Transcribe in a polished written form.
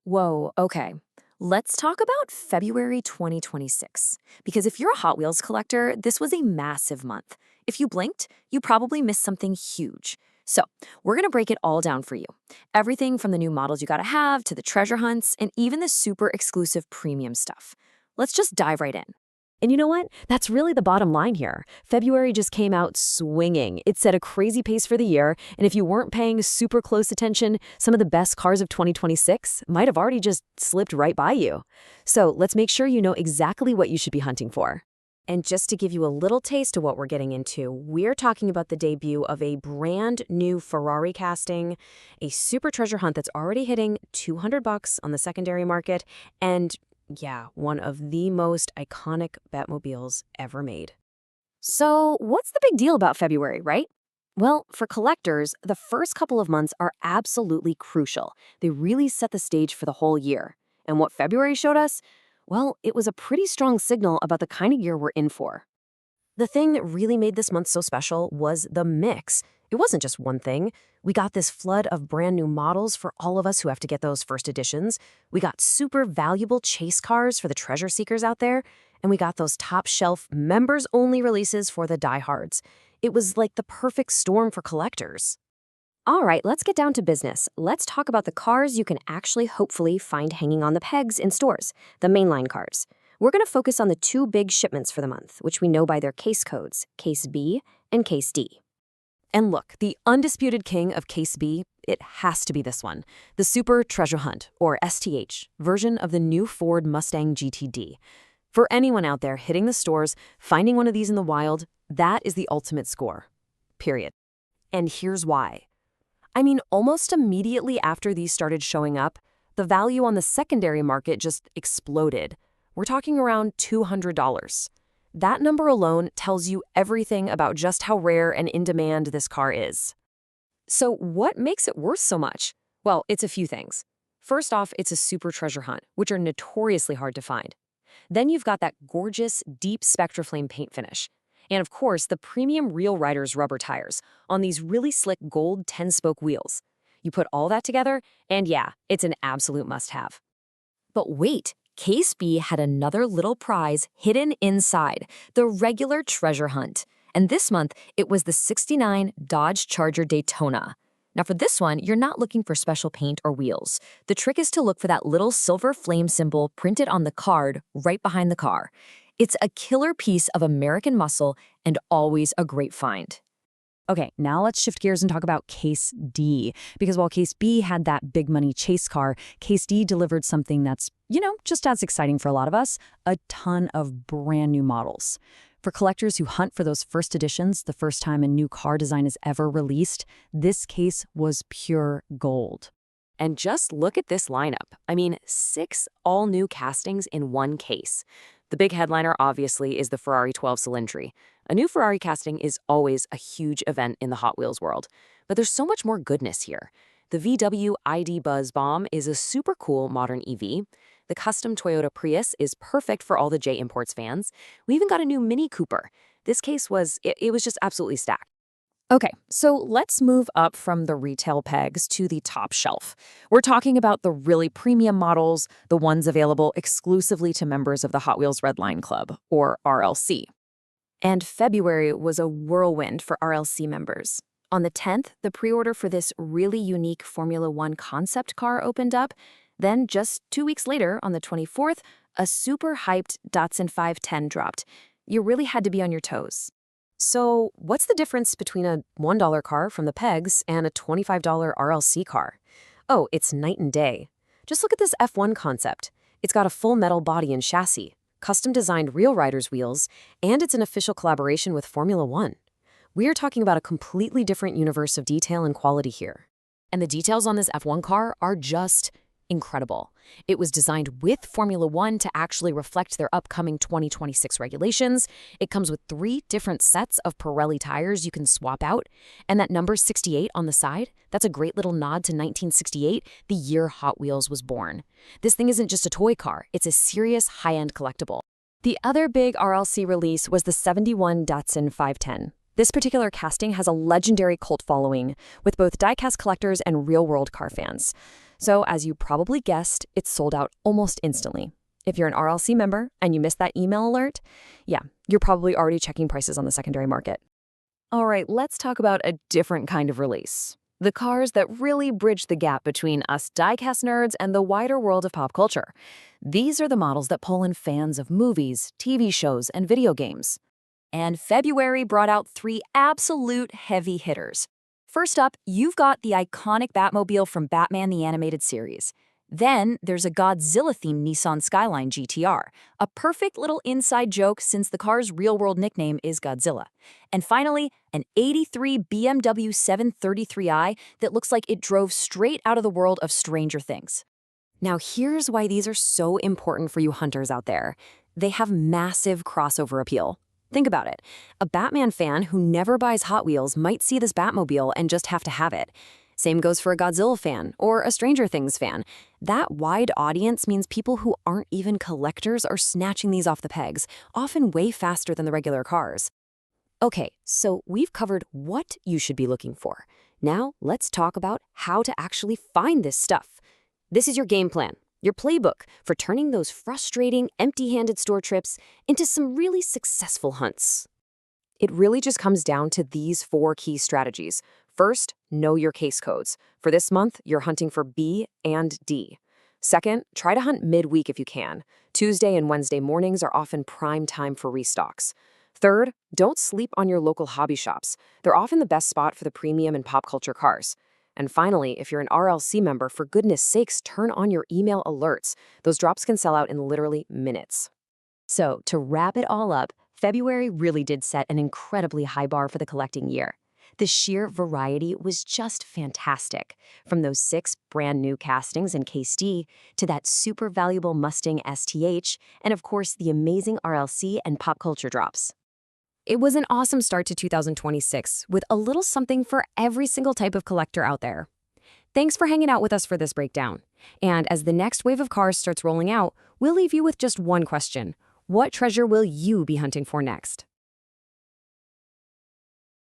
Whoa, okay. Let's talk about February 2026. Because if you're a Hot Wheels collector, this was a massive month. If you blinked, you probably missed something huge. So, we're going to break it all down for you. Everything from the new models you gotta have to the treasure hunts and even the super exclusive premium stuff. Let's just dive right in. And you know what? That's really the bottom line here. February just came out swinging. It set a crazy pace for the year, and if you weren't paying super close attention, some of the best cars of 2026 might have already just slipped right by you. So let's make sure you know exactly what you should be hunting for. And just to give you a little taste of what we're getting into, we're talking about the debut of a brand new Ferrari casting, a super treasure hunt that's already hitting $200 on the secondary market, and yeah, one of the most iconic Batmobiles ever made. So, what's the big deal about February, right? Well, for collectors, the first couple of months are absolutely crucial. They really set the stage for the whole year. And what February showed us? Well, it was a pretty strong signal about the kind of year we're in for. The thing that really made this month so special was the mix. It wasn't just one thing. We got this flood of brand new models for all of us who have to get those first editions. We got super valuable chase cars for the treasure seekers out there. And we got those top shelf members only releases for the diehards. It was like the perfect storm for collectors. All right, let's get down to business. Let's talk about the cars you can actually hopefully find hanging on the pegs in stores, the mainline cars. We're going to focus on the two big shipments for the month, which we know by their case codes, Case B and Case D. And look, the undisputed king of Case B, it has to be this one, the Super Treasure Hunt, or STH, version of the new Ford Mustang GTD. For anyone out there hitting the stores, finding one of these in the wild, that is the ultimate score. Period. And here's why. I mean, almost immediately after these started showing up, the value on the secondary market just exploded. We're talking around $200. That number alone tells you everything about just how rare and in demand this car is. So what makes it worth so much? Well, it's a few things. First off, it's a super treasure hunt, which are notoriously hard to find. Then you've got that gorgeous, deep Spectraflame paint finish. And of course, the premium Real Riders rubber tires on these really slick gold 10-spoke wheels. You put all that together, and yeah, it's an absolute must-have. But wait, Case B had another little prize hidden inside, the regular treasure hunt. And this month, it was the '69 Dodge Charger Daytona. Now for this one, you're not looking for special paint or wheels. The trick is to look for that little silver flame symbol printed on the card right behind the car. It's a killer piece of American muscle and always a great find. Okay, now let's shift gears and talk about Case D. Because while Case B had that big money chase car, Case D delivered something that's, just as exciting for a lot of us, a ton of brand new models. For collectors who hunt for those first editions, the first time a new car design is ever released, this case was pure gold. And just look at this lineup. I mean, 6 all-new castings in one case. The big headliner, obviously, is the Ferrari 12 Cilindri. A new Ferrari casting is always a huge event in the Hot Wheels world. But there's so much more goodness here. The VW ID Buzz Bomb is a super cool modern EV. The custom Toyota Prius is perfect for all the J Imports fans. We even got a new Mini Cooper. This case was just absolutely stacked. Okay, so let's move up from the retail pegs to the top shelf. We're talking about the really premium models, the ones available exclusively to members of the Hot Wheels Red Line Club, or RLC. And February was a whirlwind for RLC members. On the 10th, the pre-order for this really unique Formula One concept car opened up. Then, just 2 weeks later, on the 24th, a super hyped Datsun 510 dropped. You really had to be on your toes. So, what's the difference between a $1 car from the pegs and a $25 RLC car? Oh, it's night and day. Just look at this F1 concept. It's got a full metal body and chassis, custom-designed Real Riders wheels, and it's an official collaboration with Formula One. We are talking about a completely different universe of detail and quality here. And the details on this F1 car are just incredible. It was designed with Formula One to actually reflect their upcoming 2026 regulations. It comes with 3 different sets of Pirelli tires you can swap out. And that number 68 on the side, that's a great little nod to 1968, the year Hot Wheels was born. This thing isn't just a toy car, it's a serious high-end collectible. The other big RLC release was the '71 Datsun 510. This particular casting has a legendary cult following, with both die-cast collectors and real-world car fans. So, as you probably guessed, it's sold out almost instantly. If you're an RLC member and you missed that email alert, yeah, you're probably already checking prices on the secondary market. All right, let's talk about a different kind of release. The cars that really bridge the gap between us die-cast nerds and the wider world of pop culture. These are the models that pull in fans of movies, TV shows, and video games. And February brought out 3 absolute heavy hitters. First up, you've got the iconic Batmobile from Batman the Animated Series. Then there's a Godzilla-themed Nissan Skyline GTR, a perfect little inside joke since the car's real-world nickname is Godzilla. And finally, an '83 BMW 733i that looks like it drove straight out of the world of Stranger Things. Now here's why these are so important for you hunters out there. They have massive crossover appeal. Think about it. A Batman fan who never buys Hot Wheels might see this Batmobile and just have to have it. Same goes for a Godzilla fan or a Stranger Things fan. That wide audience means people who aren't even collectors are snatching these off the pegs, often way faster than the regular cars. Okay, so we've covered what you should be looking for. Now let's talk about how to actually find this stuff. This is your game plan, your playbook for turning those frustrating, empty-handed store trips into some really successful hunts. It really just comes down to these 4 key strategies. First, know your case codes. For this month, you're hunting for B and D. Second, try to hunt midweek if you can. Tuesday and Wednesday mornings are often prime time for restocks. Third, don't sleep on your local hobby shops. They're often the best spot for the premium and pop culture cars. And finally, if you're an RLC member, for goodness sakes, turn on your email alerts. Those drops can sell out in literally minutes. So, to wrap it all up, February really did set an incredibly high bar for the collecting year. The sheer variety was just fantastic, from those 6 brand new castings in Case D to that super valuable Mustang STH, and of course the amazing RLC and pop culture drops. It was an awesome start to 2026, with a little something for every single type of collector out there. Thanks for hanging out with us for this breakdown. And as the next wave of cars starts rolling out, we'll leave you with just one question. What treasure will you be hunting for next?